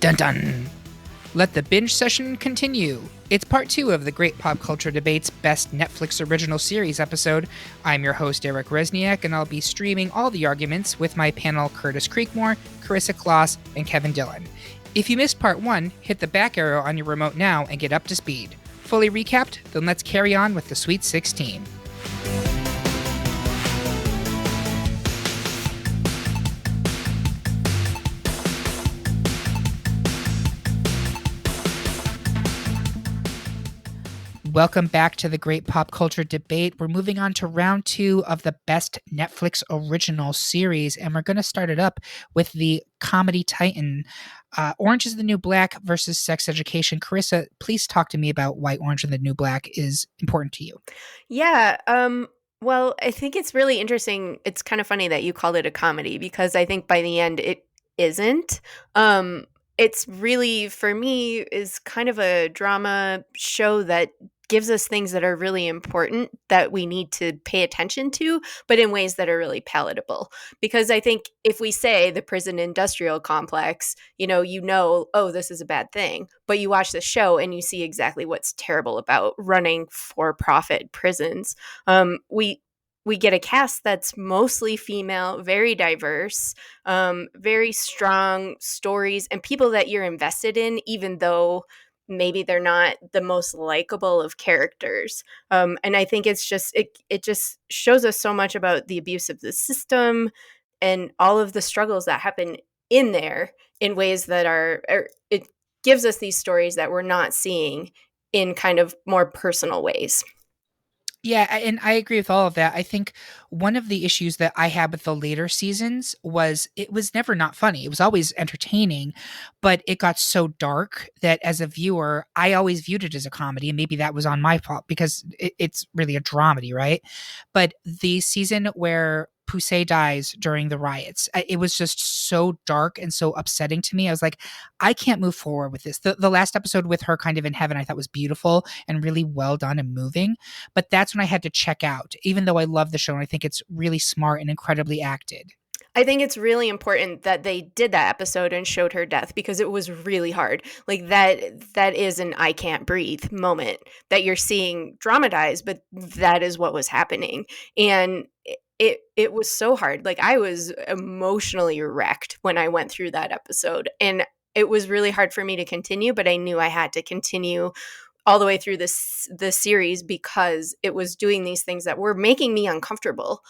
Dun dun! Let the binge session continue. It's part 2 of the Great Pop Culture Debates Best Netflix Original Series episode. I'm your host, Eric Resniak, and I'll be streaming all the arguments with my panel Curtis Creekmore, Carissa Kloss, and Kevin Dillon. If you missed part 1, hit the back arrow on your remote now and get up to speed. Fully recapped? Then let's carry on with the Sweet 16. Welcome back to the Great Pop Culture Debate. We're moving on to round 2 of the Best Netflix Original Series, and we're going to start it up with the comedy titan, Orange is the New Black versus Sex Education. Carissa, please talk to me about why Orange is the New Black is important to you. Yeah, well, I think it's really interesting. It's kind of funny that you called it a comedy because I think by the end it isn't. It's really, for me, is kind of a drama show that gives us things that are really important that we need to pay attention to, but in ways that are really palatable. Because I think if we say the prison industrial complex, oh, this is a bad thing, but you watch the show and you see exactly what's terrible about running for-profit prisons. We get a cast that's mostly female, very diverse, very strong stories, and people that you're invested in, even though maybe they're not the most likable of characters. And I think it just shows us so much about the abuse of the system and all of the struggles that happen in there in ways that it gives us these stories that we're not seeing in kind of more personal ways. Yeah, and I agree with all of that. I think one of the issues that I had with the later seasons was it was never not funny. It was always entertaining, but it got so dark that as a viewer, I always viewed it as a comedy. And maybe that was on my fault because it's really a dramedy, right? But the season where Poussey dies during the riots, it was just so dark and so upsetting to me. I was like, I can't move forward with this. The last episode with her kind of in heaven, I thought was beautiful and really well done and moving. But that's when I had to check out, even though I love the show and I think it's really smart and incredibly acted. I think it's really important that they did that episode and showed her death because it was really hard. Like that is an I can't breathe moment that you're seeing dramatized, but that is what was happening. And it was so hard. Like I was emotionally wrecked when I went through that episode. And it was really hard for me to continue, but I knew I had to continue all the way through the series because it was doing these things that were making me uncomfortable,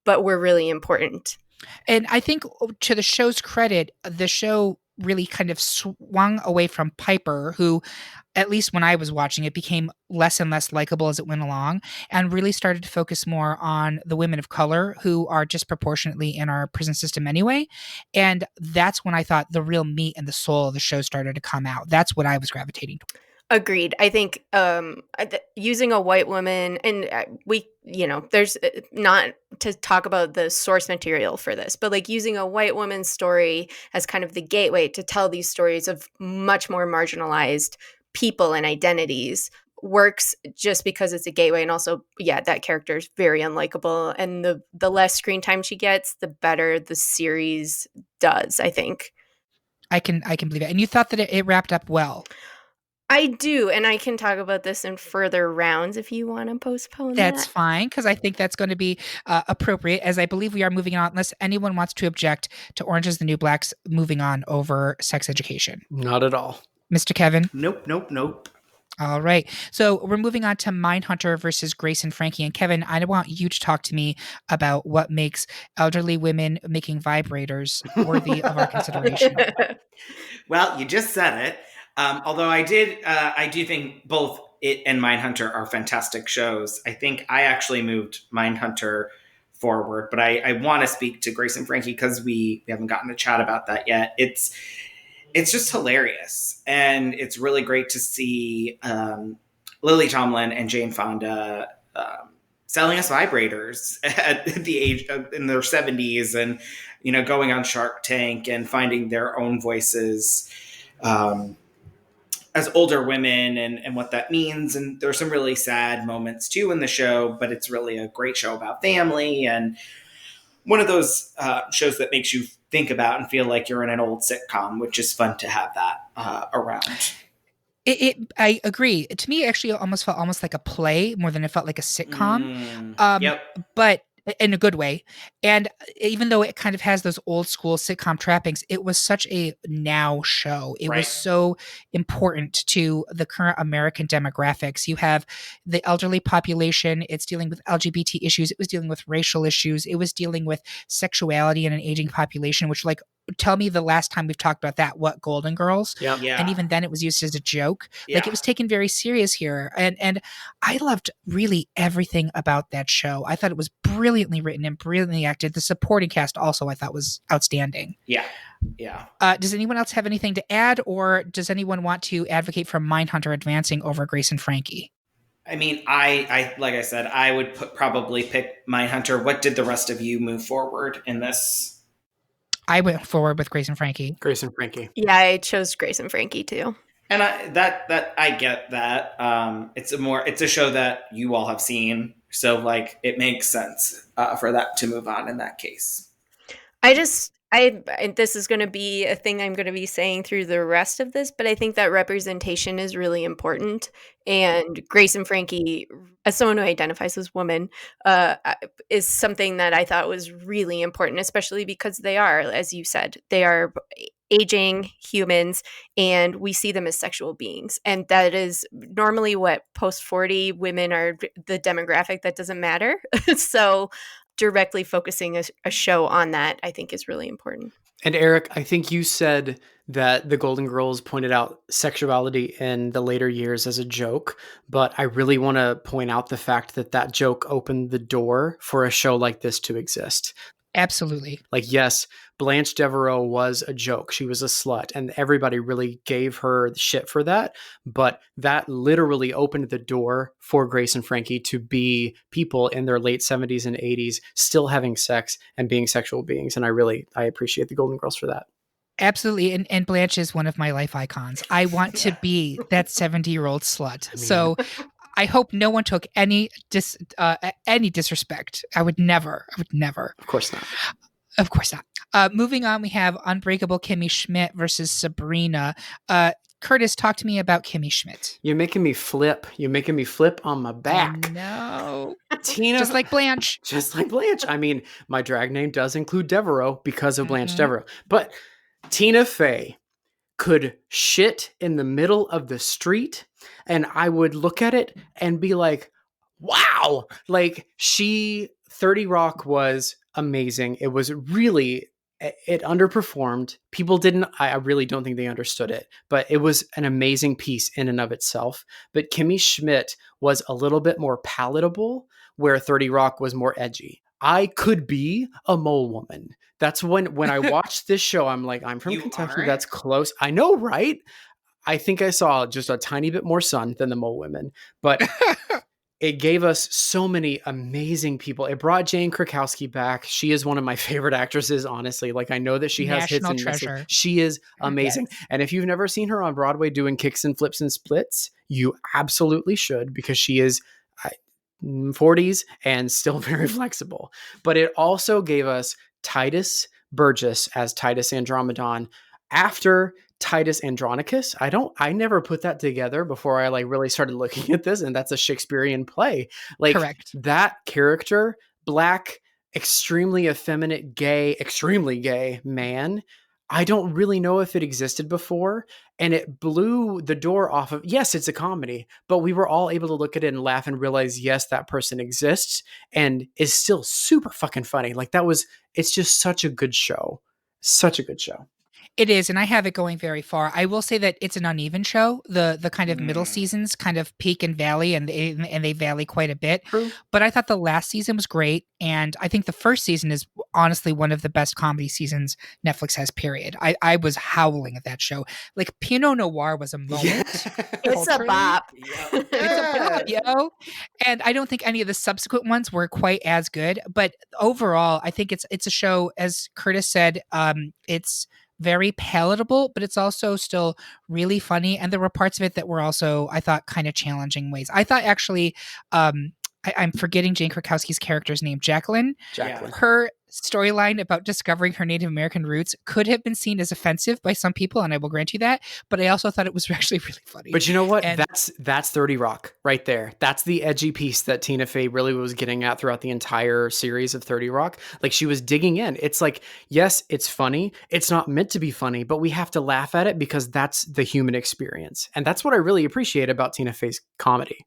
but were really important. And I think to the show's credit, the show really kind of swung away from Piper, who, at least when I was watching it, became less and less likable as it went along, and really started to focus more on the women of color who are disproportionately in our prison system anyway. And that's when I thought the real meat and the soul of the show started to come out. That's what I was gravitating toward. Agreed. I think using a white woman, and there's not to talk about the source material for this, but like using a white woman's story as kind of the gateway to tell these stories of much more marginalized people and identities works just because it's a gateway. And also, yeah, that character is very unlikable. And the less screen time she gets, the better the series does, I think. I can believe it. And you thought that it wrapped up well. I do, and I can talk about this in further rounds if you want to postpone That's that. fine, because I think that's going to be appropriate, as I believe we are moving on, unless anyone wants to object to Orange is the New Black's moving on over Sex Education. Not at all. Mr. Kevin? Nope. All right. So we're moving on to Mindhunter versus Grace and Frankie. And Kevin, I want you to talk to me about what makes elderly women making vibrators worthy of our consideration. Well, you just said it. Although I do think both it and Mindhunter are fantastic shows. I think I actually moved Mindhunter forward, but I want to speak to Grace and Frankie because we haven't gotten to chat about that yet. It's just hilarious, and it's really great to see Lily Tomlin and Jane Fonda selling us vibrators at the age of, in their 70s, and going on Shark Tank and finding their own voices as older women and what that means. And there's some really sad moments too in the show, but it's really a great show about family and one of those shows that makes you think about and feel like you're in an old sitcom, which is fun to have that around. I agree. To me, it actually almost felt almost like a play more than it felt like a sitcom. Yep. But in a good way. And even though it kind of has those old school sitcom trappings, it was such a now show. It Right. was so important to the current American demographics. You have the elderly population, it's dealing with LGBT issues, it was dealing with racial issues, it was dealing with sexuality in an aging population, which, like, tell me the last time we've talked about that. What, Golden Girls? Yep. Yeah. And even then it was used as a joke. Yeah. Like, it was taken very serious here. And I loved really everything about that show. I thought it was brilliantly written and brilliantly acted. The supporting cast also I thought was outstanding. Yeah. Yeah. Does anyone else have anything to add, or does anyone want to advocate for Mindhunter advancing over Grace and Frankie? I mean, I like I said, I would probably pick Mindhunter. What did the rest of you move forward in this? I went forward with Grace and Frankie. Grace and Frankie. Yeah, I chose Grace and Frankie too. And I get that. It's a show that you all have seen, so like it makes sense for that to move on in that case. This is going to be a thing I'm going to be saying through the rest of this, but I think that representation is really important. And Grace and Frankie, as someone who identifies as woman, is something that I thought was really important, especially because they are, as you said, they are aging humans and we see them as sexual beings. And that is normally what post 40 women are, the demographic that doesn't matter. So directly focusing a show on that, I think, is really important. And Eric, I think you said that the Golden Girls pointed out sexuality in the later years as a joke, but I really want to point out the fact that that joke opened the door for a show like this to exist. Absolutely. Like, yes, Blanche Devereaux was a joke. She was a slut, and everybody really gave her shit for that. But that literally opened the door for Grace and Frankie to be people in their late 70s and 80s, still having sex and being sexual beings. And I appreciate the Golden Girls for that. Absolutely. And Blanche is one of my life icons. I want to be that 70-year-old slut. So I hope no one took any disrespect. I would never. Of course not. Of course not. Moving on, we have Unbreakable Kimmy Schmidt versus Sabrina. Curtis, talk to me about Kimmy Schmidt. You're making me flip. You're making me flip on my back. No. Tina. Just like Blanche. Just like Blanche. I mean, my drag name does include Devereaux because of Blanche Devereaux. But Tina Fey could shit in the middle of the street, and I would look at it and be like, wow. Like, 30 Rock was amazing. It was really, it underperformed. People I really don't think they understood it, but it was an amazing piece in and of itself. But Kimmy Schmidt was a little bit more palatable, where 30 Rock was more edgy. I could be a mole woman. That's when I watched this show, I'm like, I'm from Kentucky. Aren't? That's close. I know, right? I think I saw just a tiny bit more sun than the mole women, but it gave us so many amazing people. It brought Jane Krakowski back. She is one of my favorite actresses, honestly. Like, I know that she has hits and misses. She is amazing. Yes. And if you've never seen her on Broadway doing kicks and flips and splits, you absolutely should, because she is 40s and still very flexible. But it also gave us Titus Burgess as Titus Andromedon after Titus Andronicus. I never put that together before I really started looking at this, and that's a Shakespearean play. Correct. That character, black, extremely effeminate, extremely gay man, I don't really know if it existed before, and it blew the door off of, yes, it's a comedy, but we were all able to look at it and laugh and realize, yes, that person exists and is still super fucking funny. It's just such a good show. Such a good show. It is, and I have it going very far. I will say that it's an uneven show. The kind of middle seasons kind of peak and valley, and they valley quite a bit. True. But I thought the last season was great, and I think the first season is honestly one of the best comedy seasons Netflix has, period. I was howling at that show. Like, Pinot Noir was a moment. It's a bop. It's a bop, yo. And I don't think any of the subsequent ones were quite as good. But overall, I think it's a show, as Curtis said, it's very palatable, but it's also still really funny. And there were parts of it that were also, I thought, kind of challenging ways. I thought actually, I'm forgetting Jane Krakowski's character's name, Jacqueline. Jacqueline. Her storyline about discovering her Native American roots could have been seen as offensive by some people, and I will grant you that. But I also thought it was actually really funny. But you know what? And That's 30 Rock right there. That's the edgy piece that Tina Fey really was getting at throughout the entire series of 30 Rock. Like, she was digging in. It's like, yes, it's funny. It's not meant to be funny, but we have to laugh at it because that's the human experience. And that's what I really appreciate about Tina Fey's comedy.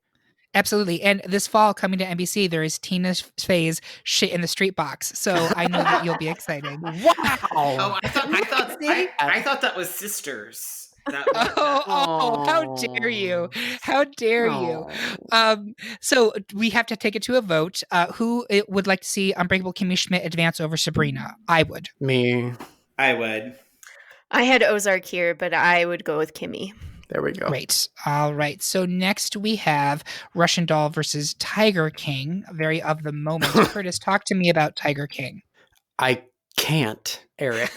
absolutely. And this fall coming to NBC, there is Tina Fey's Shit in the Street Box. So I know that you'll be excited. Wow. Oh, I thought that was Sisters. How dare you? How dare you? So we have to take it to a vote. Who would like to see Unbreakable Kimmy Schmidt advance over Sabrina? I would. Me. I would. I had Ozark here, but I would go with Kimmy. There we go. Great. All right. So next we have Russian Doll versus Tiger King. Very of the moment. Curtis, talk to me about Tiger King. I can't, Eric.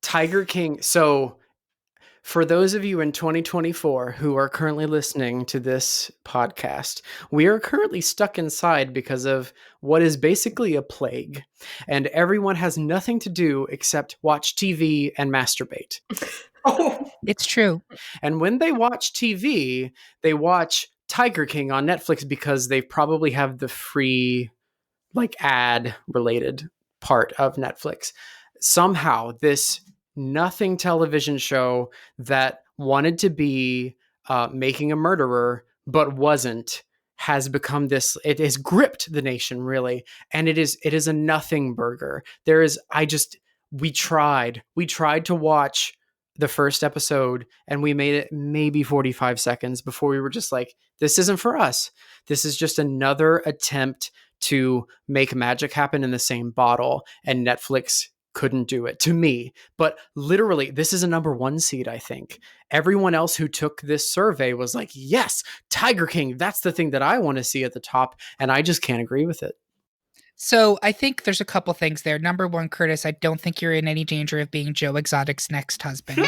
Tiger King. So for those of you in 2024 who are currently listening to this podcast, we are currently stuck inside because of what is basically a plague, and everyone has nothing to do except watch TV and masturbate. Oh, It's true. And when they watch TV, they watch Tiger King on Netflix because they probably have the free, like, ad related part of Netflix. Somehow this nothing television show that wanted to be making a murderer but wasn't has become this. It has gripped the nation, really, and it is a nothing burger. We tried to watch the first episode, and we made it maybe 45 seconds before we were just like, this isn't for us. This is just another attempt to make magic happen in the same bottle, and Netflix couldn't do it, to me. But literally, this is a number 1 seed, I think. Everyone else who took this survey was like, yes, Tiger King, that's the thing that I want to see at the top, and I just can't agree with it. So I think there's a couple things there. Number one, Curtis, I don't think you're in any danger of being Joe Exotic's next husband.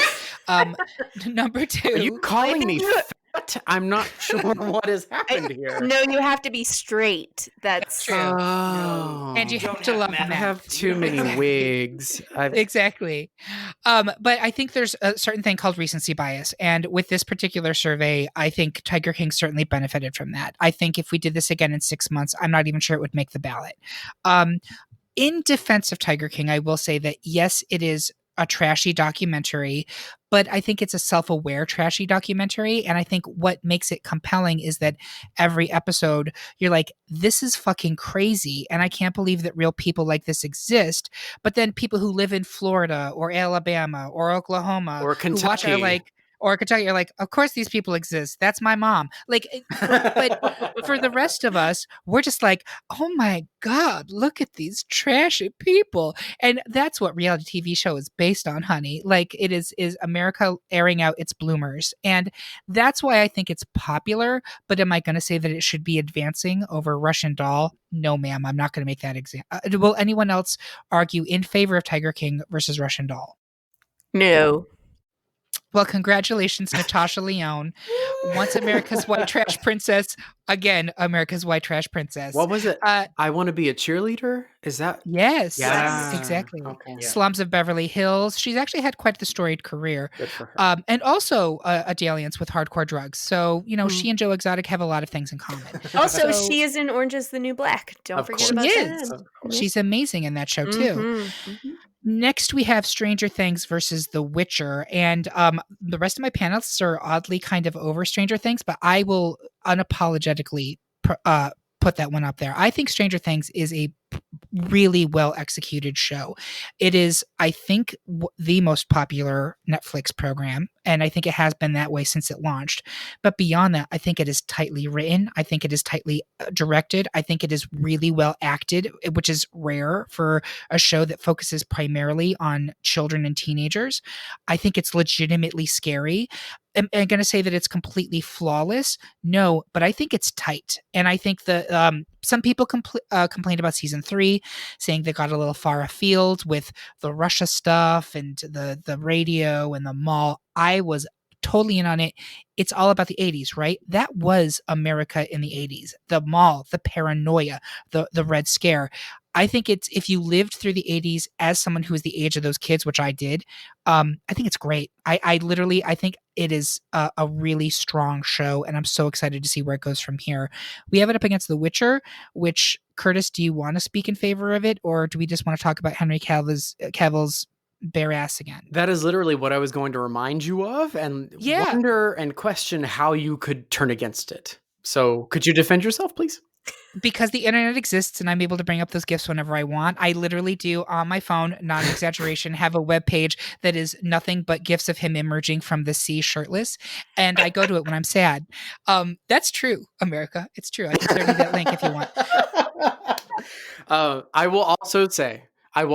Number two, Are you calling me fat? I'm not sure what has happened here. No, you have to be straight. That's true. Oh. And you don't have to love have I men. have too many wigs. Exactly. But I think there's a certain thing called recency bias. And with this particular survey, I think Tiger King certainly benefited from that. I think if we did this again in 6 months, I'm not even sure it would make the ballot. In defense of Tiger King, I will say that, yes, it is a trashy documentary, but I think it's a self-aware trashy documentary. And I think what makes it compelling is that every episode you're like, this is fucking crazy. And I can't believe that real people like this exist. But then people who live in Florida or Alabama or Oklahoma Or who watch are Kentucky. like, or Kentucky, you're like, of course these people exist. That's my mom. Like, but for the rest of us, we're just like, oh my God, look at these trashy people. And that's what reality TV show is based on, honey. Like, it is America airing out its bloomers. And that's why I think it's popular. But am I going to say that it should be advancing over Russian Doll? No, ma'am. I'm not going to make that example. Will anyone else argue in favor of Tiger King versus Russian Doll? no. Well, congratulations, Natasha Lyonne. Once America's White Trash Princess, again, America's White Trash Princess. What was it? Uh, I want to be a cheerleader? Is that? yes, Yeah. exactly. Okay. Yeah. Slums of Beverly Hills. She's actually had quite the storied career. Good for her. And also a dalliance with hardcore drugs. So, you know, Mm. she and Joe Exotic have a lot of things in common. Also, So- she is in Orange is the New Black. Don't Of forget course. about She that. is. Of course. She's amazing in that show, too. Mhm, mhm. Next, we have Stranger Things versus The Witcher, and the rest of my panelists are oddly kind of over Stranger Things, but I will unapologetically put that one up there. I think Stranger Things is a really well executed show. It is, I think, the most popular Netflix program, and I think it has been that way since it launched. But beyond that, I think it is tightly written. I think it is tightly directed. I think it is really well acted, which is rare for a show that focuses primarily on children and teenagers. I think it's legitimately scary. Am I going to say that it's completely flawless? No, but I think it's tight. And I think that some people complained about season 3, saying they got a little far afield with the Russia stuff and the radio and the mall. I was totally in on it. It's all about the 80s, right? That was America in the 80s. The mall, the paranoia, the Red Scare. I think it's if you lived through the 80s as someone who is the age of those kids, which I did, I think it's great. I literally I think it is a really strong show, and I'm so excited to see where it goes from here. We have it up against The Witcher, which Curtis, do you want to speak in favor of it, or do we just want to talk about Henry Cavill's bare ass again? That is literally what I was going to remind you of, and Yeah. wonder and question how you could turn against it. So could you defend yourself, please? Because the internet exists and I'm able to bring up those gifs whenever I want. I literally do on my phone, not an exaggeration, have a web page that is nothing but gifs of him emerging from the sea shirtless, and I go to it when I'm sad. That's true, America. It's true. I can send you that link if you want. I will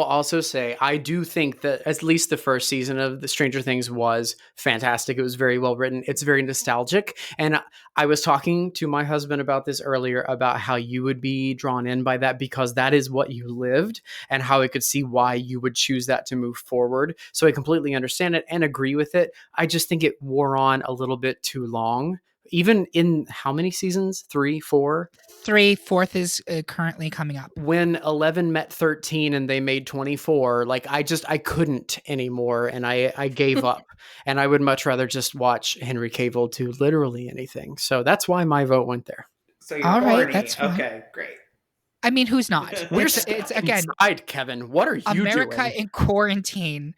also say, I do think that at least the first season of the Stranger Things was fantastic. It was very well written. It's very nostalgic. And I was talking to my husband about this earlier, about how you would be drawn in by that because that is what you lived, and how I could see why you would choose that to move forward. So I completely understand it and agree with it. I just think it wore on a little bit too long. Even in how many seasons? 3, 4? Fourth is currently coming up. When 11 met 13 and they made 24, like I couldn't anymore, and I gave up. And I would much rather just watch Henry Cavill do literally anything. So that's why my vote went there. So you're All right, horny. that's fine. Okay, great. I mean, who's not? We're It's again inside, Kevin. What are you America doing? in quarantine.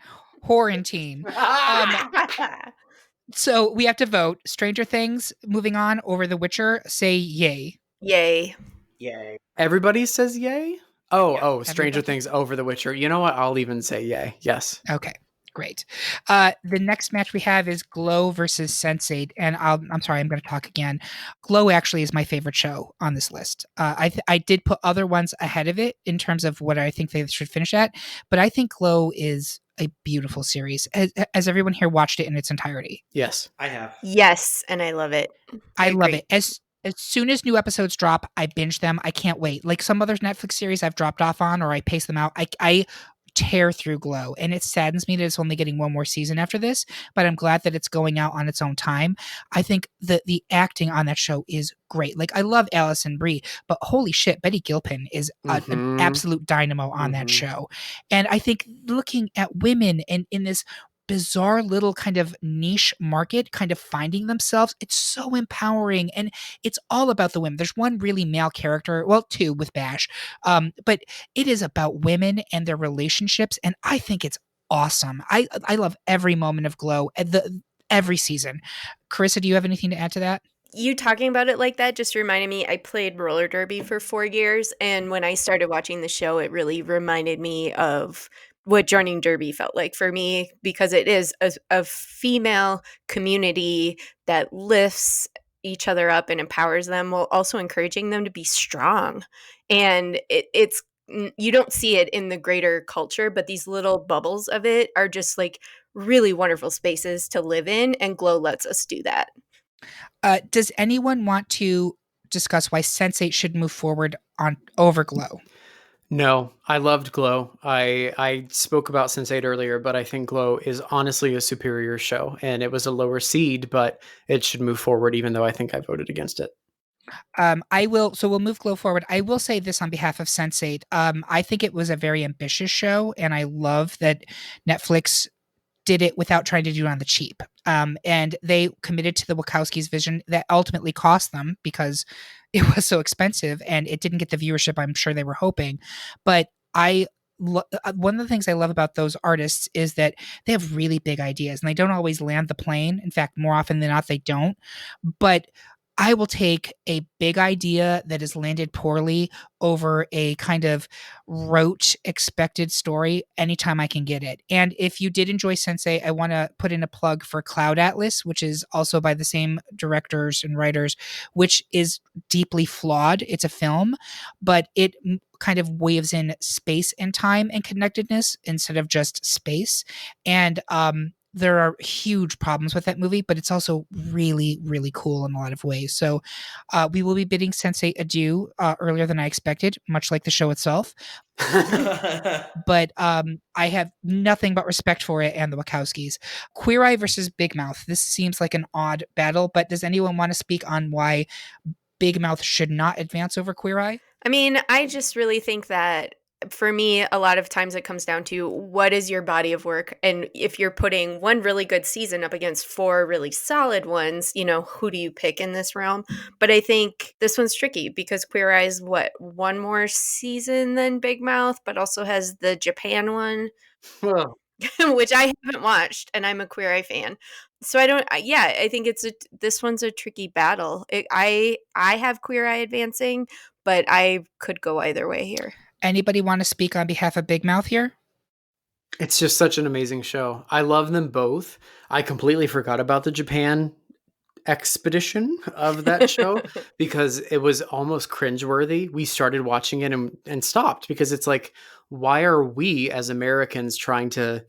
So we have to vote. Stranger Things, moving on, over The Witcher, say yay. Yay. Yay. Everybody says yay? Oh, Yeah. Stranger Everybody. Things over The Witcher. You know what? I'll even say yay. Yes. Okay, great. The next match we have is Glow versus Sense8, and I'm sorry, I'm going to talk again. Glow actually is my favorite show on this list. I did put other ones ahead of it in terms of what I think they should finish at, but I think Glow is a beautiful series. Has everyone here watched it in its entirety? Yes. I have. Yes, and I love it. I love agree. it. As soon as new episodes drop, I binge them. I can't wait. Like some other Netflix series I've dropped off on, or I pace them out. I tear through Glow, and it saddens me that it's only getting one more season after this, but I'm glad that it's going out on its own time. I think that the acting on that show is great. Like I love Alison Brie, but holy shit, Betty Gilpin is an Mhm. absolute dynamo on that Mhm. show. And I think looking at women and in this bizarre little kind of niche market kind of finding themselves, it's so empowering, and it's all about the women. There's one really male character, well, two with Bash, but it is about women and their relationships, and I think it's awesome. I love every moment of Glow, every season. Carissa, do you have anything to add to that? You talking about it like that just reminded me, I played roller derby for 4 years, and when I started watching the show, it really reminded me of what joining derby felt like for me, because it is a female community that lifts each other up and empowers them while also encouraging them to be strong. And it's you don't see it in the greater culture, but these little bubbles of it are just like really wonderful spaces to live in, and Glow lets us do that. Does anyone want to discuss why Sense8 should move forward on over Glow? No, I loved Glow. I spoke about Sense8 earlier, but I think Glow is honestly a superior show, and it was a lower seed, but it should move forward, even though I think I voted against it. We'll move Glow forward. I will say this on behalf of Sense8. I think it was a very ambitious show, and I love that Netflix did it without trying to do it on the cheap. And they committed to the Wachowskis' vision that ultimately cost them because it was so expensive and it didn't get the viewership I'm sure they were hoping. But one of the things I love about those artists is that they have really big ideas and they don't always land the plane. In fact, more often than not, they don't. But I will take a big idea that has landed poorly over a kind of rote expected story anytime I can get it. And if you did enjoy Sensei, I want to put in a plug for Cloud Atlas, which is also by the same directors and writers, which is deeply flawed. It's a film, but it kind of waves in space and time and connectedness instead of just space. And there are huge problems with that movie, but it's also really, really cool in a lot of ways. So we will be bidding Sensei adieu earlier than I expected, much like the show itself. But I have nothing but respect for it and the Wachowskis. Queer Eye versus Big Mouth. This seems like an odd battle, but does anyone want to speak on why Big Mouth should not advance over Queer Eye? I mean, I just really think that for me, a lot of times it comes down to what is your body of work? And if you're putting one really good season up against 4 really solid ones, who do you pick in this realm? But I think this one's tricky because Queer Eye's one more season than Big Mouth, but also has the Japan one, Well, which I haven't watched, and I'm a Queer Eye fan. So I think this one's a tricky battle. I have Queer Eye advancing, but I could go either way here. Anybody want to speak on behalf of Big Mouth here? it's just such an amazing show. I love them both. I completely forgot about the Japan expedition of that show because it was almost cringeworthy. We started watching it and stopped because it's like, why are we as Americans trying to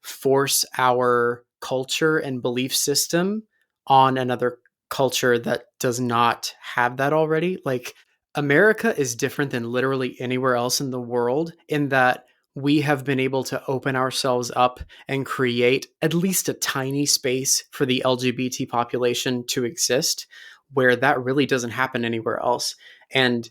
force our culture and belief system on another culture that does not have that already? Like, America is different than literally anywhere else in the world in that we have been able to open ourselves up and create at least a tiny space for the LGBT population to exist, where that really doesn't happen anywhere else. And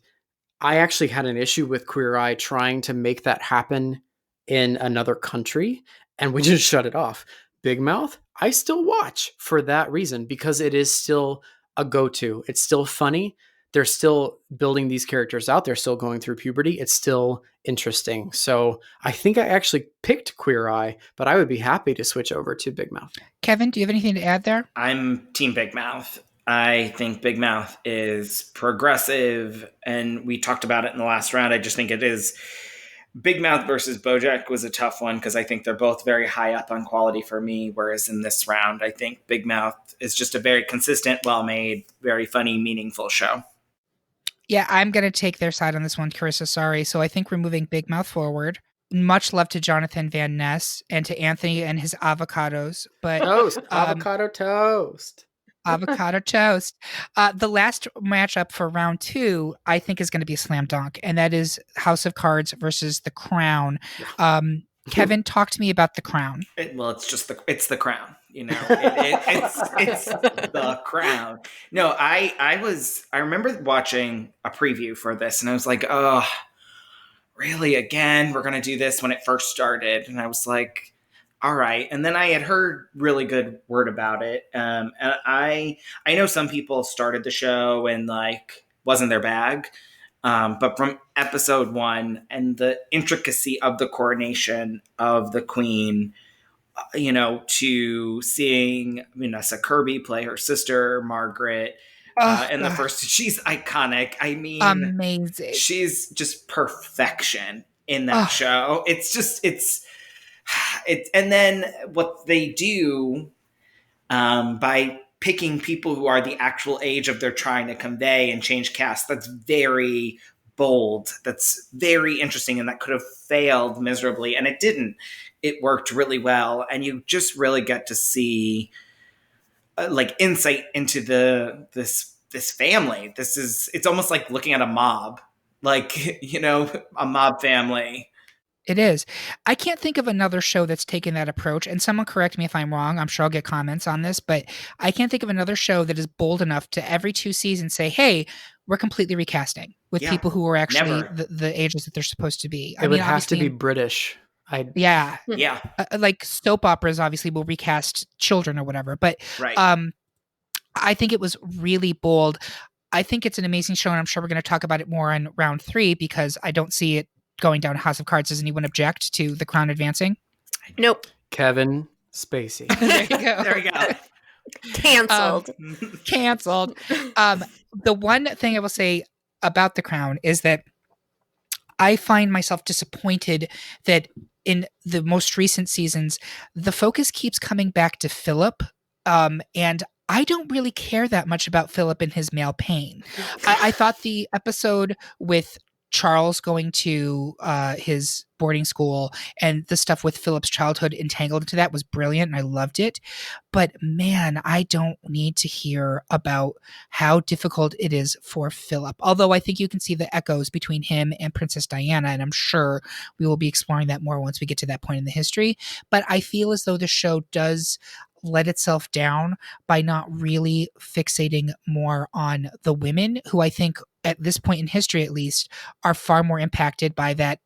I actually had an issue with Queer Eye trying to make that happen in another country, and we just shut it off. Big Mouth, I still watch for that reason because it is still a go-to. It's still funny. They're still building these characters out. They're still going through puberty. It's still interesting. So I think I actually picked Queer Eye, but I would be happy to switch over to Big Mouth. Kevin, do you have anything to add there? I'm Team Big Mouth. I think Big Mouth is progressive, and we talked about it in the last round. I just think it is. Big Mouth versus BoJack was a tough one because I think they're both very high up on quality for me, whereas in this round, I think Big Mouth is just a very consistent, well-made, very funny, meaningful show. Yeah, I'm going to take their side on this one, Carissa. Sorry. So I think we're moving Big Mouth forward. Much love to Jonathan Van Ness and to Anthony and his avocados, but Toast, avocado toast. avocado toast. The last matchup for round 2, I think, is going to be a slam dunk, and that is House of Cards versus The Crown. Kevin, talk to me about The Crown. It's the Crown. It's the Crown. No, I remember watching a preview for this, and I was like, oh, really? Again, we're gonna do this when it first started, and I was like, all right. And then I had heard really good word about it, and I know some people started the show and wasn't their bag. But from episode 1 and the intricacy of the coronation of the queen, to seeing Vanessa Kirby play her sister, Margaret, in the first, she's iconic. I mean, amazing. She's just perfection in that show. And then what they do by picking people who are the actual age of they're trying to convey and change cast, that's very bold. That's very interesting, and that could have failed miserably, and it didn't. It worked really well, and you just really get to see insight into this family. It's almost like looking at a mob, a mob family. It is. I can't think of another show that's taken that approach, and someone correct me if I'm wrong. I'm sure I'll get comments on this, but I can't think of another show that is bold enough to every 2 seasons say, hey, we're completely recasting with people who are actually the ages that they're supposed to be. It would have to be British. Yeah. Like soap operas obviously will recast children or whatever, but I think it was really bold. I think it's an amazing show, and I'm sure we're going to talk about it more in round 3 because I don't see it going down House of Cards. Does anyone object to The Crown advancing? Nope. Kevin Spacey. There you go. There you go. Canceled. Canceled. The one thing I will say about The Crown is that I find myself disappointed that in the most recent seasons, the focus keeps coming back to Philip, and I don't really care that much about Philip and his male pain. I thought the episode with Charles going to his boarding school and the stuff with Philip's childhood entangled into that was brilliant, and I loved it. But man, I don't need to hear about how difficult it is for Philip. Although I think you can see the echoes between him and Princess Diana, and I'm sure we will be exploring that more once we get to that point in the history. But I feel as though the show does let itself down by not really fixating more on the women who I think at this point in history, at least, are far more impacted by that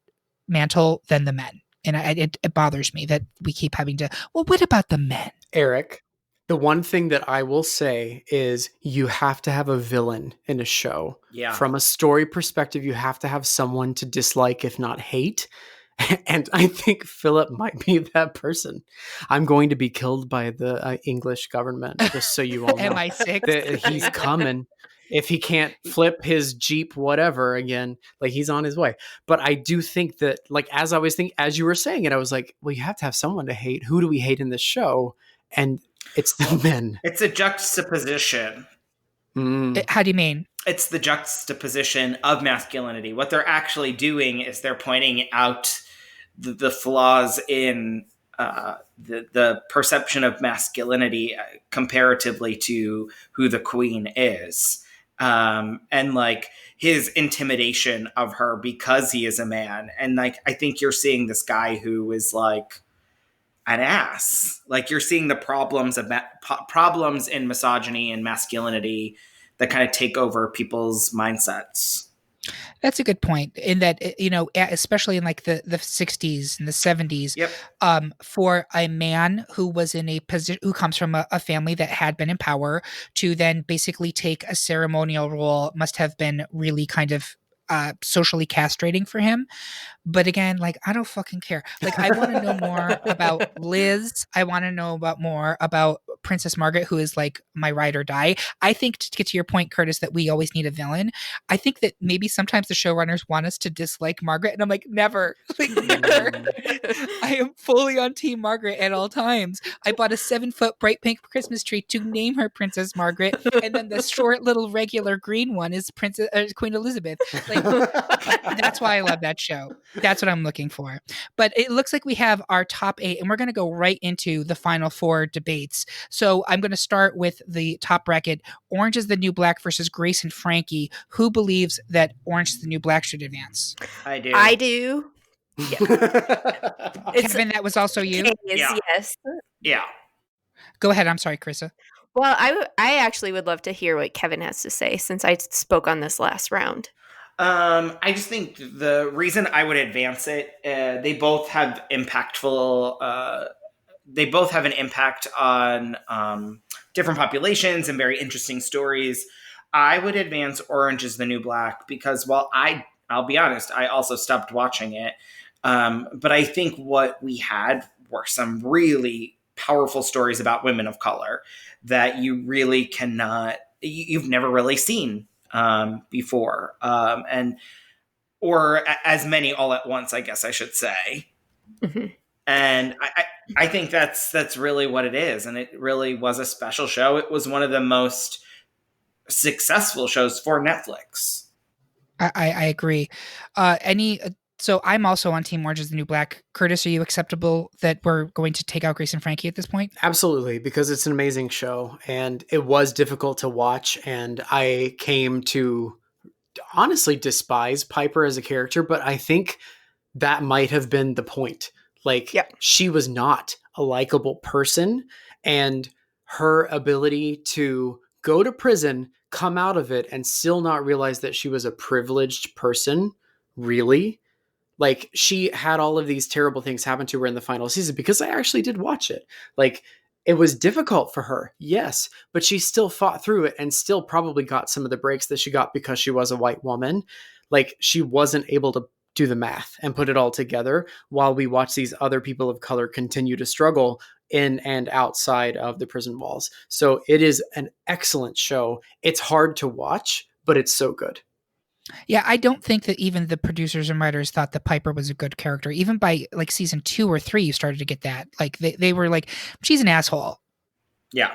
mantle than the men. And it bothers me that we keep having to, well, what about the men? Eric, the one thing that I will say is you have to have a villain in a show. Yeah. From a story perspective, you have to have someone to dislike, if not hate. And I think Philip might be that person. I'm going to be killed by the English government, just so you all know. MI6. That he's coming. If he can't flip his Jeep, whatever, again, like he's on his way. But I do think that, like, as you were saying it, I was like, well, you have to have someone to hate. Who do we hate in this show? And it's the men. It's a juxtaposition. How do you mean? It's the juxtaposition of masculinity. What they're actually doing is they're pointing out the flaws in the perception of masculinity comparatively to who the queen is. And like his intimidation of her because he is a man. And like, I think you're seeing this guy who is like an ass. Like you're seeing the problems of problems in misogyny and masculinity that kind of take over people's mindsets. That's a good point. In that, especially in like the 60s and the 70s, Yep. For a man who was in a position, who comes from a family that had been in power, to then basically take a ceremonial role must have been really kind of socially castrating for him. But again, like, I don't fucking care. Like, I want to know more about Liz. I want to know more about Princess Margaret, who is like my ride or die. I think, to get to your point, Curtis, that we always need a villain. I think that maybe sometimes the showrunners want us to dislike Margaret, and I'm like, never. Like, never. I am fully on Team Margaret at all times. I bought a 7-foot bright pink Christmas tree to name her Princess Margaret, and then the short little regular green one is Queen Elizabeth. Like, that's why I love that show. That's what I'm looking for. But it looks like we have our top 8, and we're going to go right into the final 4 debates. So I'm going to start with the top bracket: Orange is the New Black versus Grace and Frankie. Who believes that Orange is the New Black should advance? I do. I do. Kevin, that was also you? Yeah. Yes. Yeah. Go ahead. I'm sorry, Carissa. Well, I actually would love to hear what Kevin has to say, since I spoke on this last round. I just think the reason I would advance it, they both have impactful. They both have an impact on different populations and very interesting stories. I would advance Orange is the New Black because while I'll be honest, I also stopped watching it. But I think what we had were some really powerful stories about women of color that you really you've never really seen before, or as many all at once, I guess I should say. Mm-hmm. And I think that's really what it is. And it really was a special show. It was one of the most successful shows for Netflix. I agree. So I'm also on Team Orange is the New Black. Curtis, are you acceptable that we're going to take out Grace and Frankie at this point? Absolutely, because it's an amazing show, and it was difficult to watch, and I came to honestly despise Piper as a character, but I think that might have been the point. Like, She was not a likable person, and her ability to go to prison, come out of it, and still not realize that she was a privileged person, really? Like, she had all of these terrible things happen to her in the final season, because I actually did watch it. Like, it was difficult for her, yes, but she still fought through it and still probably got some of the breaks that she got because she was a white woman. Like, she wasn't able to do the math and put it all together while we watch these other people of color continue to struggle in and outside of the prison walls. So it is an excellent show. It's hard to watch, but it's so good. Yeah, I don't think that even the producers and writers thought that Piper was a good character. Even by like season 2 or 3, you started to get that. Like they were like, she's an asshole. Yeah.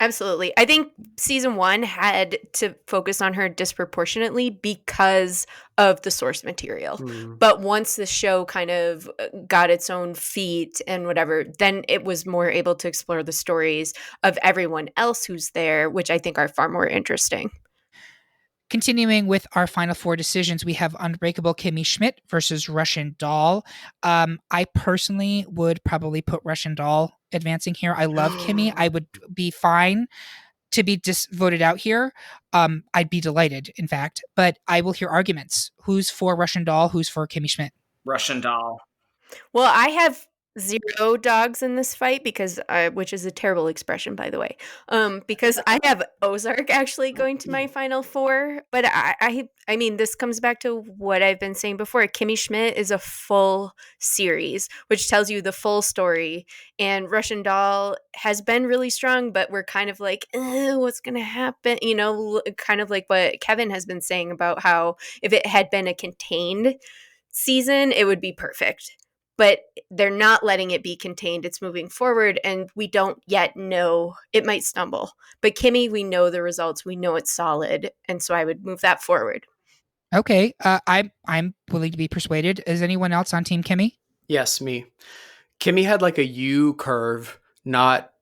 Absolutely. I think season 1 had to focus on her disproportionately because of the source material. But once the show kind of got its own feet and whatever, then it was more able to explore the stories of everyone else who's there, which I think are far more interesting. Continuing with our final 4 decisions, we have Unbreakable Kimmy Schmidt versus Russian Doll. I personally would probably put Russian Doll advancing here. I love Kimmy. I would be fine to be voted out here. I'd be delighted, in fact. But I will hear arguments. Who's for Russian Doll? Who's for Kimmy Schmidt? Russian doll. Well, I have 0 dogs in this fight because which is a terrible expression, by the way. Because I have Ozark actually going to my final 4, but I mean, this comes back to what I've been saying before. Kimmy Schmidt is a full series, which tells you the full story, and Russian Doll has been really strong, but we're kind of like, what's going to happen? You know, kind of like what Kevin has been saying about how if it had been a contained season, it would be perfect. But they're not letting it be contained. It's moving forward, and we don't yet know. It might stumble. But Kimmy, we know the results. We know it's solid, and so I would move that forward. Okay, I'm willing to be persuaded. Is anyone else on Team Kimmy? Yes, me. Kimmy had like a U curve, not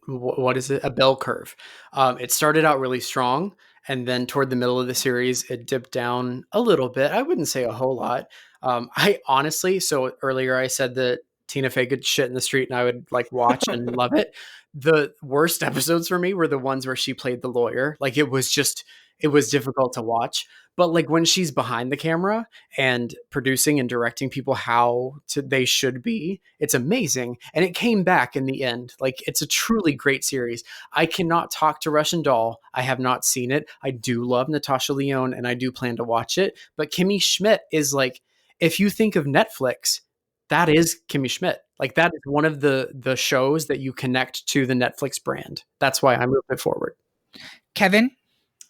what is it? A bell curve. It started out really strong, and then toward the middle of the series, it dipped down a little bit. I wouldn't say a whole lot. I honestly, so earlier I said that Tina Fey could shit in the street and I would like watch and love it. The worst episodes for me were the ones where she played the lawyer. Like it was difficult to watch. But like when she's behind the camera and producing and directing people they should be, it's amazing. And it came back in the end. Like it's a truly great series. I cannot talk to Russian Doll. I have not seen it. I do love Natasha Lyonne and I do plan to watch it. But Kimmy Schmidt is like, if you think of Netflix, that is Kimmy Schmidt. Like that is one of the shows that you connect to the Netflix brand. That's why I moved it forward. Kevin?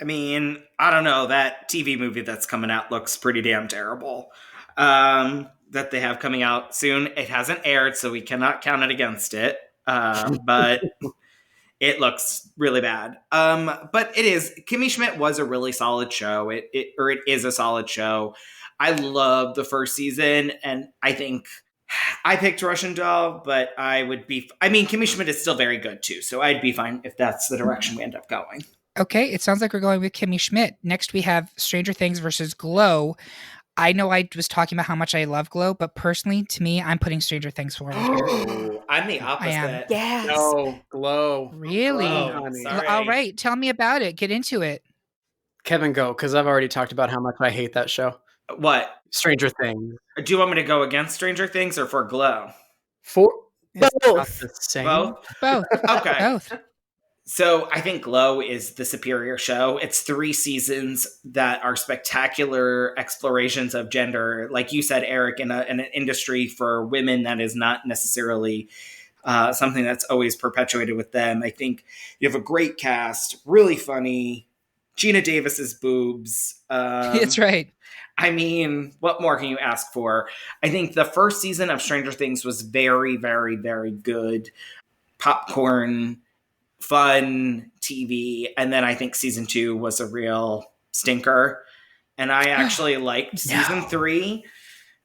I mean, I don't know. That TV movie that's coming out looks pretty damn terrible. That they have coming out soon. It hasn't aired, so we cannot count it against it. But it looks really bad. But it is. Kimmy Schmidt was a really solid show. It is a solid show. I love the first season, and I think I picked Russian Doll, but Kimmy Schmidt is still very good too, so I'd be fine if that's the direction we end up going. Okay, it sounds like we're going with Kimmy Schmidt. Next, we have Stranger Things versus Glow. I know I was talking about how much I love Glow, but personally, to me, I'm putting Stranger Things forward here. I'm the opposite. I am. Yes. No, Glow. Really? Glow. Sorry. All right, tell me about it. Get into it. Kevin, go, because I've already talked about how much I hate that show. What? Stranger Things. Do you want me to go against Stranger Things or for Glow? It's not Both. the same. Both. Okay. Both. So I think Glow is the superior show. It's 3 seasons that are spectacular explorations of gender. Like you said, Eric, in an industry for women that is not necessarily something that's always perpetuated with them. I think you have a great cast, really funny. Gina Davis's boobs. That's right. I mean, what more can you ask for? I think the first season of Stranger Things was very, very, very good. Popcorn, fun TV. And then I think season 2 was a real stinker. And I actually liked season 3.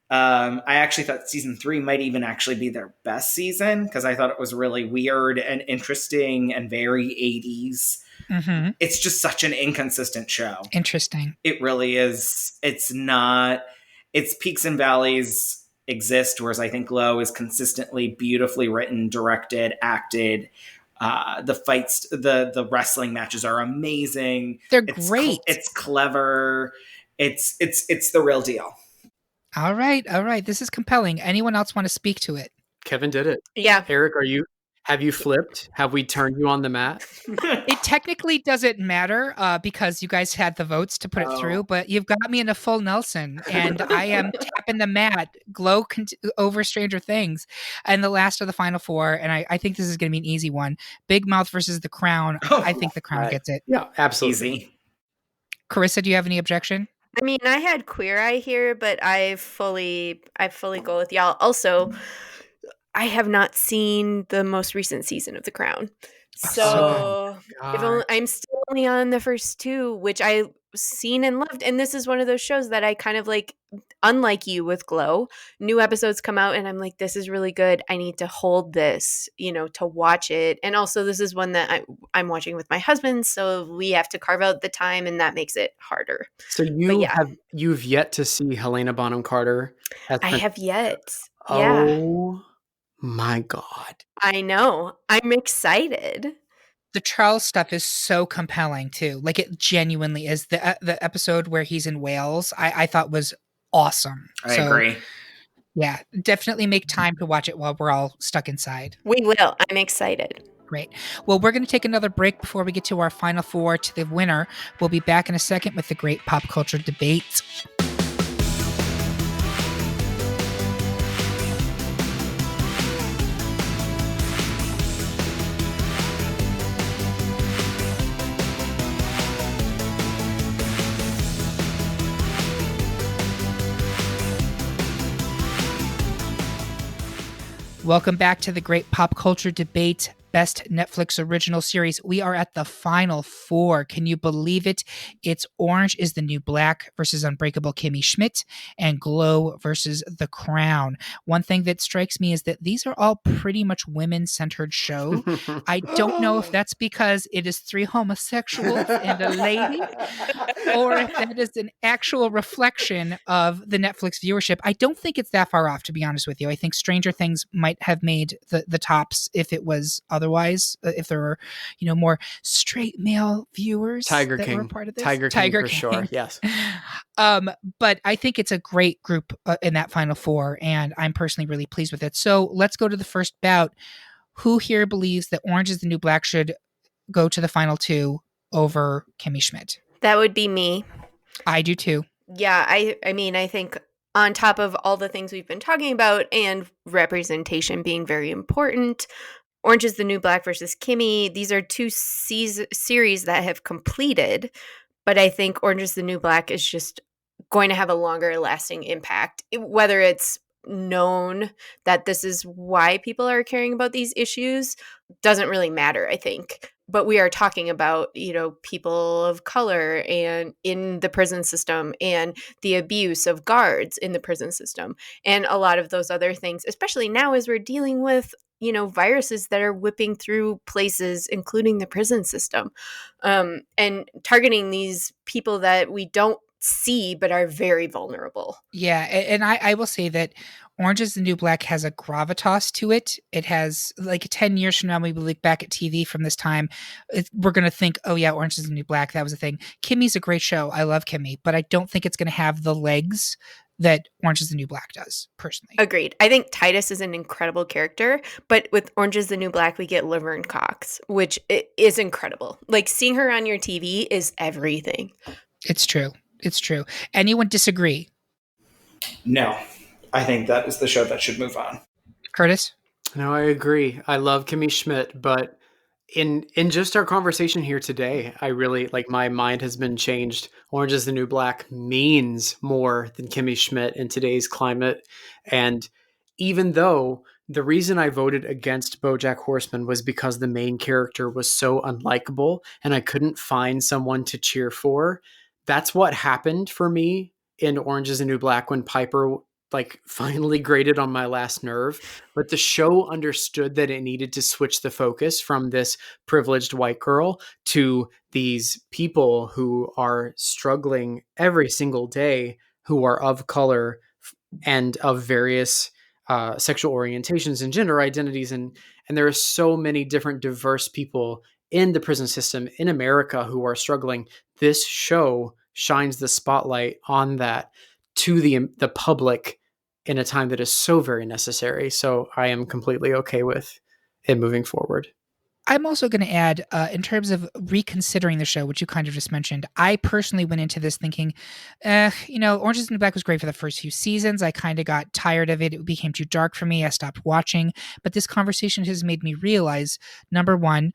I actually thought season 3 might even actually be their best season because I thought it was really weird and interesting and very 80s. Mm-hmm. It's just such an inconsistent show. Interesting. It really is. It's peaks and valleys exist, whereas I think Glow is consistently beautifully written, directed, acted. The fights, the wrestling matches are amazing. They're great. It's clever. It's the real deal. All right. This is compelling. Anyone else want to speak to it? Kevin did it. Yeah. Eric, have you flipped? Have we turned you on the mat? It technically doesn't matter because you guys had the votes to put it through, but you've got me in a full Nelson, and I am tapping the mat. Glow over Stranger Things, and the last of the final 4, and I think this is going to be an easy one. Big Mouth versus The Crown. I think The Crown gets it. Yeah, absolutely. Easy. Carissa, do you have any objection? I mean, I had Queer Eye here, but I fully go with y'all. Also, I have not seen the most recent season of The Crown. So I'm still only on the first 2, which I've seen and loved. And this is one of those shows that I kind of like, unlike you with Glow, new episodes come out and I'm like, this is really good. I need to hold this, to watch it. And also this is one that I'm watching with my husband. So we have to carve out the time and that makes it harder. So you've yet to see Helena Bonham Carter? I have yet. Oh my God. I know. I'm excited. The Charles stuff is so compelling too. Like it genuinely is. The episode where he's in Wales, I thought was awesome. I agree. Yeah, definitely make time to watch it while we're all stuck inside. We will. I'm excited. Great. Well, we're going to take another break before we get to our final four to the winner. We'll be back in a second with the great pop culture debate. Welcome back to the great pop culture debate. Best Netflix original series. We are at the final four. Can you believe it? It's Orange is the New Black versus Unbreakable Kimmy Schmidt and Glow versus The Crown. One thing that strikes me is that these are all pretty much women-centered shows. I don't know if that's because it is three homosexuals and a lady, or if that is an actual reflection of the Netflix viewership. I don't think it's that far off, to be honest with you. I think Stranger Things might have made the tops if it was otherwise, if there were, more straight male viewers Tiger that King. were part of this. Tiger King for sure. Yes. But I think it's a great group in that final four, and I'm personally really pleased with it. So let's go to the first bout. Who here believes that Orange is the New Black should go to the final two over Kimmy Schmidt? That would be me. I do too. Yeah, I mean, I think on top of all the things we've been talking about and representation being very important, Orange is the New Black versus Kimmy, these are two series that have completed, but I think Orange is the New Black is just going to have a longer lasting impact, whether it's known that this is why people are caring about these issues doesn't really matter, I think. But we are talking about, people of color and in the prison system and the abuse of guards in the prison system and a lot of those other things, especially now as we're dealing with, viruses that are whipping through places, including the prison system, and targeting these people that we don't see but are very vulnerable. Yeah, and I will say that Orange is the New Black has a gravitas to it. It has, like, 10 years from now, we will look back at TV from this time. We're going to think, oh yeah, Orange is the New Black, that was a thing. Kimmy's a great show. I love Kimmy, but I don't think it's going to have the legs that Orange is the New Black does, personally. Agreed. I think Titus is an incredible character, but with Orange is the New Black, we get Laverne Cox, which is incredible. Like, seeing her on your TV is everything. It's true. It's true. Anyone disagree? No, I think that is the show that should move on. Curtis? No, I agree. I love Kimmy Schmidt, but in just our conversation here today, I really, my mind has been changed. Orange is the New Black means more than Kimmy Schmidt in today's climate. And even though the reason I voted against BoJack Horseman was because the main character was so unlikable and I couldn't find someone to cheer for, that's what happened for me in Orange is the New Black when Piper finally grated on my last nerve. But the show understood that it needed to switch the focus from this privileged white girl to these people who are struggling every single day, who are of color and of various sexual orientations and gender identities. And there are so many different diverse people in the prison system in America who are struggling. This show shines the spotlight on that to the public in a time that is so very necessary. So I am completely okay with it moving forward. I'm also going to add, in terms of reconsidering the show, which you kind of just mentioned, I personally went into this thinking, Orange is the New Black was great for the first few seasons. I kind of got tired of it. It became too dark for me. I stopped watching. But this conversation has made me realize, number one,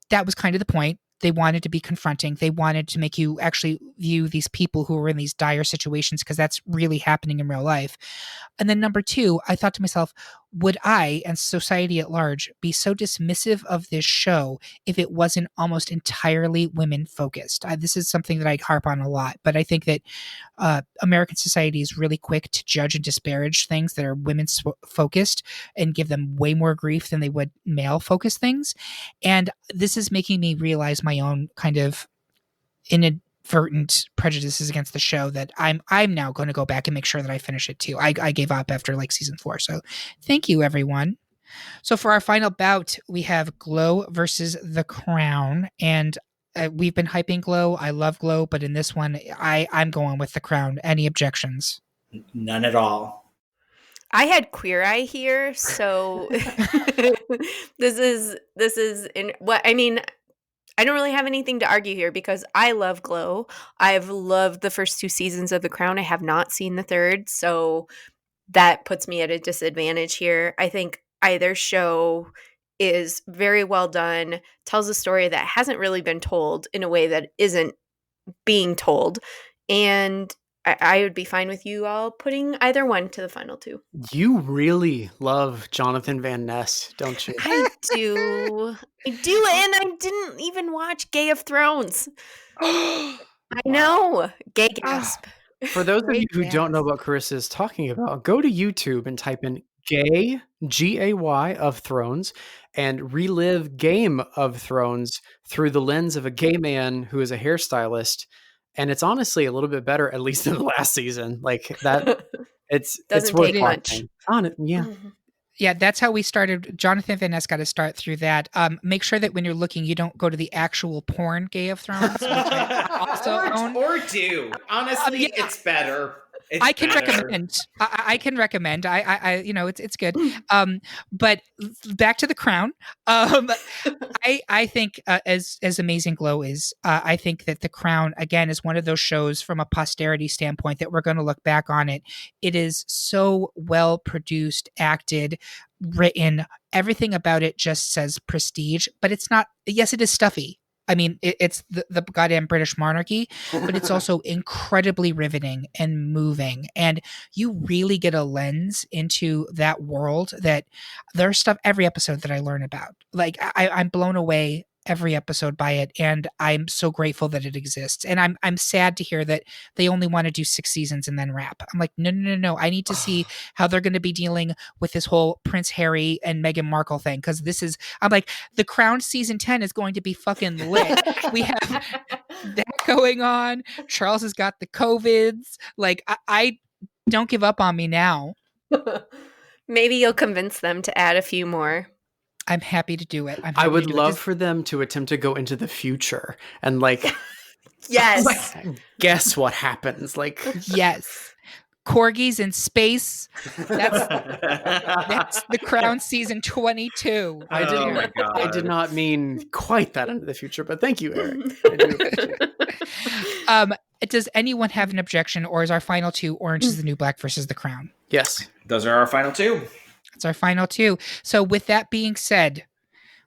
that was kind of the point. They wanted to be confronting. They wanted to make you actually view these people who were in these dire situations, because that's really happening in real life. And then number two, I thought to myself, would I and society at large be so dismissive of this show if it wasn't almost entirely women focused? This is something that I harp on a lot, but I think that American society is really quick to judge and disparage things that are women focused and give them way more grief than they would male focused things. And this is making me realize my own kind of inadvertent prejudices against the show, that I'm now going to go back and make sure that I finish it too. I gave up after season 4. So thank you, everyone. So for our final bout, we have Glow versus The Crown. And we've been hyping Glow. I love Glow, but in this one, I'm going with The Crown. Any objections? None at all. I had Queer Eye here, so this is in what I mean. I don't really have anything to argue here because I love Glow. I've loved the first 2 seasons of The Crown. I have not seen the third, so that puts me at a disadvantage here. I think either show is very well done, tells a story that hasn't really been told in a way that isn't being told, and I would be fine with you all putting either one to the final 2. You really love Jonathan Van Ness, don't you? I do. I do, and I didn't even watch Gay of Thrones. I know. Gay gasp. For those of you Great who don't know gasp. what Carissa is talking about, go to YouTube and type in gay, Gay, of Thrones, and relive Game of Thrones through the lens of a gay man who is a hairstylist. And it's honestly a little bit better, at least in the last season. Like that, it's Doesn't worth take much. watching. On it, yeah. Mhm. Yeah, that's how we started. Jonathan Van Ness got to start through that. Make sure that when you're looking, you don't go to the actual porn Gay of Thrones, which I also own. or do. Honestly, Yeah. it's better. It's I can better. recommend. I can recommend. I it's good. But back to The Crown. I think as amazing Glow is, I think that The Crown again is one of those shows from a posterity standpoint that we're going to look back on it. It is so well produced, acted, written. Everything about it just says prestige, but it's not. Yes, it is stuffy. I mean, it's the goddamn British monarchy, but it's also incredibly riveting and moving. And you really get a lens into that world that there's stuff every episode that I learn about. Like I'm blown away every episode by it. And I'm so grateful that it exists. And I'm sad to hear that they only want to do 6 seasons and then wrap. I'm like, no. I need to see how they're going to be dealing with this whole Prince Harry and Meghan Markle thing. Cause I'm like, The Crown season 10 is going to be fucking lit. We have that going on. Charles has got the COVIDs. Like, I don't give up on me now. Maybe you'll convince them to add a few more. I'm happy to do it. I would love for them to attempt to go into the future and like Yes. guess what happens. Like Yes. Corgis in space. That's The Crown season 22. I did, Oh my God. I did not mean quite that into the future, but thank you, Eric. I do appreciate it. Does anyone have an objection, or is our final 2 Orange is the New Black versus The Crown? Yes. Those are our final 2. That's our final 2. So with that being said,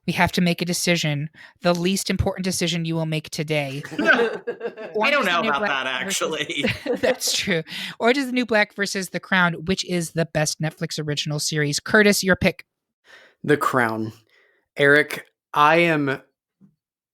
we have to make a decision. The least important decision you will make today. I Orange don't is the know New about Black that, actually. That's true. Orange is the New Black versus The Crown, which is the best Netflix original series. Curtis, your pick. The Crown. Eric, I am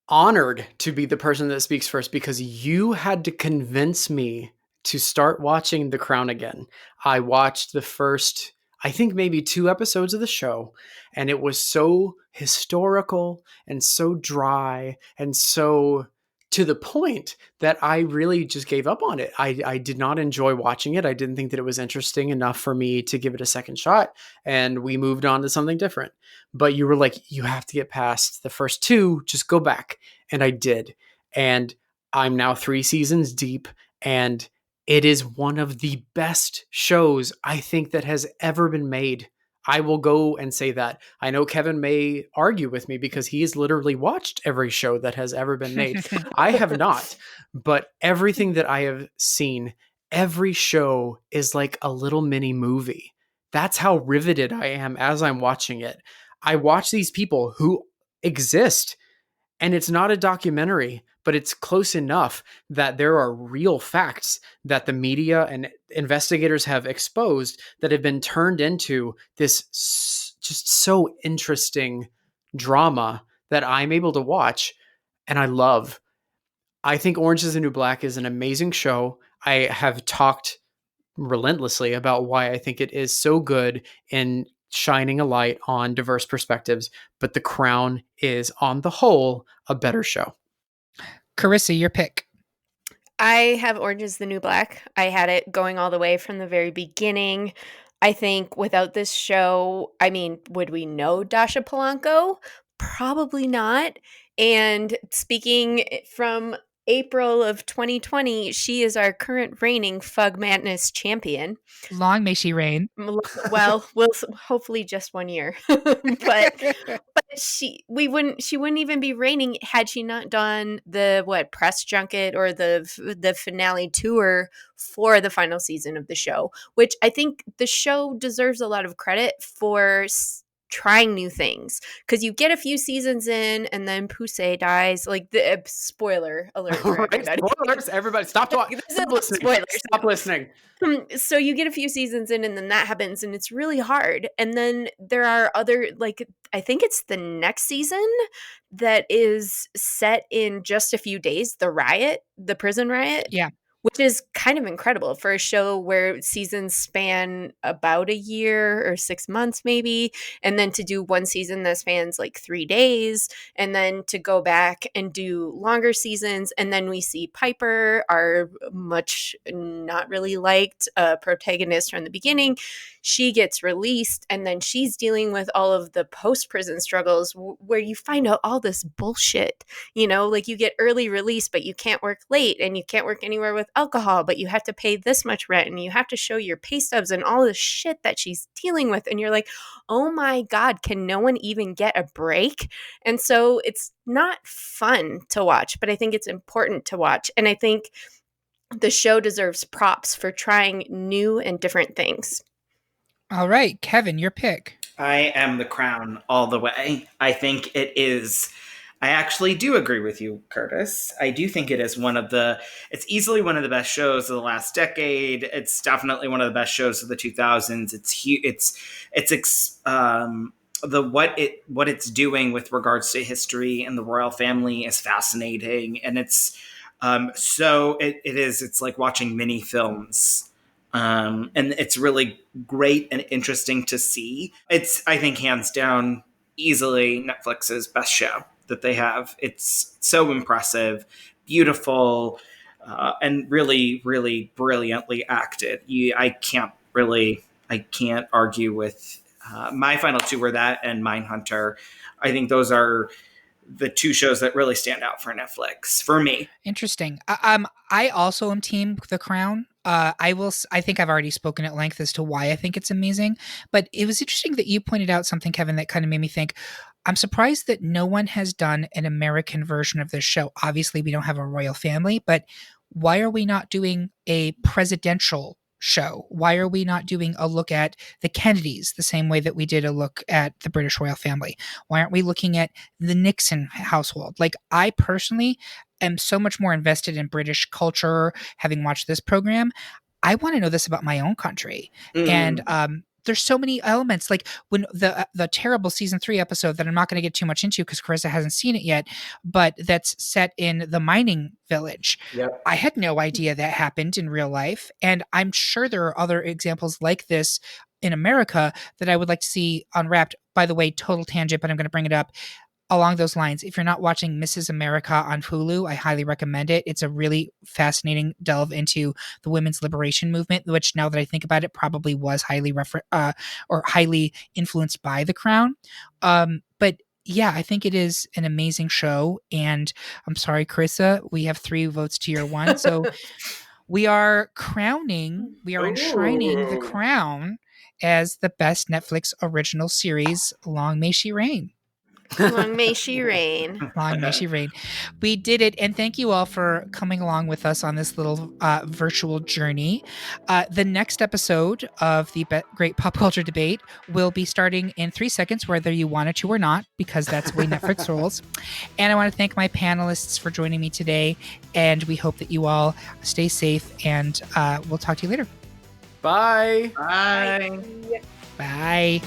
honored to be the person that speaks first because you had to convince me to start watching The Crown again. I watched the first, I think maybe 2 episodes of the show, and it was so historical and so dry and so to the point that I really just gave up on it. I did not enjoy watching it. I didn't think that it was interesting enough for me to give it a second shot, and we moved on to something different. But you were like, you have to get past the first 2, just go back. And I did. And I'm now 3 seasons deep, and it is one of the best shows I think that has ever been made. I will go and say that. I know Kevin may argue with me because he's literally watched every show that has ever been made. I have not, but everything that I have seen, every show is like a little mini movie. That's how riveted I am as I'm watching it. I watch these people who exist, and it's not a documentary, but it's close enough that there are real facts that the media and investigators have exposed that have been turned into this just so interesting drama that I'm able to watch and I love. I think Orange is the New Black is an amazing show. I have talked relentlessly about why I think it is so good in shining a light on diverse perspectives, but The Crown is on the whole a better show. Carissa, your pick. I have Orange is the New Black. I had it going all the way from the very beginning. I think without this show, I mean, would we know Dasha Polanco? Probably not. And speaking from April of 2020, she is our current reigning Fug Madness champion. Long may she reign. Well, we'll hopefully just 1 year, but she wouldn't even be reigning had she not done the press junket or the finale tour for the final season of the show, which I think the show deserves a lot of credit for trying new things, because you get a few seasons in and then Pusey dies. Like, the spoiler alert for everybody. Spoilers, everybody, stop talking. Stop listening. Spoilers. Stop listening. So you get a few seasons in and then that happens and it's really hard. And then there are other, like, I think it's the next season that is set in just a few days, the prison riot. Yeah. Which is kind of incredible for a show where seasons span about a year or 6 months maybe, and then to do one season that spans like 3 days, and then to go back and do longer seasons. And then we see Piper, our much not really liked protagonist from the beginning. She gets released, and then she's dealing with all of the post-prison struggles where you find out all this bullshit, like you get early release, but you can't work late, and you can't work anywhere with alcohol, but you have to pay this much rent, and you have to show your pay stubs and all the shit that she's dealing with. And you're like, oh my God, can no one even get a break? And so it's not fun to watch, but I think it's important to watch. And I think the show deserves props for trying new and different things. All right, Kevin, your pick. I am The Crown all the way. I think it is. I actually do agree with you, Curtis. I do think it is it's easily one of the best shows of the last decade. It's definitely one of the best shows of the 2000s. What it's doing with regards to history and the royal family is fascinating. And it's it's like watching mini films. And it's really great and interesting to see. It's, I think, hands down, easily Netflix's best show that they have. It's so impressive, beautiful, and really, really brilliantly acted. I can't argue with my final two were that and Mindhunter. I think those are the two shows that really stand out for Netflix for me. Interesting. I also am team The Crown. I think I've already spoken at length as to why I think it's amazing, but it was interesting that you pointed out something, Kevin, that kind of made me think. I'm surprised that no one has done an American version of this show. Obviously, we don't have a royal family, but why are we not doing a presidential show? Why are we not doing a look at the Kennedys the same way that we did a look at the British royal family? Why aren't we looking at the Nixon household? Like, I personally am so much more invested in British culture, having watched this program. I want to know this about my own country. And there's so many elements, like when the terrible season 3 episode that I'm not going to get too much into because Carissa hasn't seen it yet, but that's set in the mining village. Yep. I had no idea that happened in real life. And I'm sure there are other examples like this in America that I would like to see unwrapped. By the way, total tangent, but I'm going to bring it up. Along those lines, if you're not watching Mrs. America on Hulu, I highly recommend it. It's a really fascinating delve into the women's liberation movement, which, now that I think about it, probably was highly highly influenced by The Crown. But yeah, I think it is an amazing show. And I'm sorry, Carissa, we have 3 votes to your 1. So we are enshrining The Crown as the best Netflix original series. Long may she reign. Long may she reign. Long may she reign. We did it, and thank you all for coming along with us on this little virtual journey. The next episode of the Great Pop Culture Debate will be starting in 3 seconds, whether you want it to or not, because that's the way Netflix rolls. And I want to thank my panelists for joining me today, and we hope that you all stay safe, and we'll talk to you later. Bye. Bye. Bye.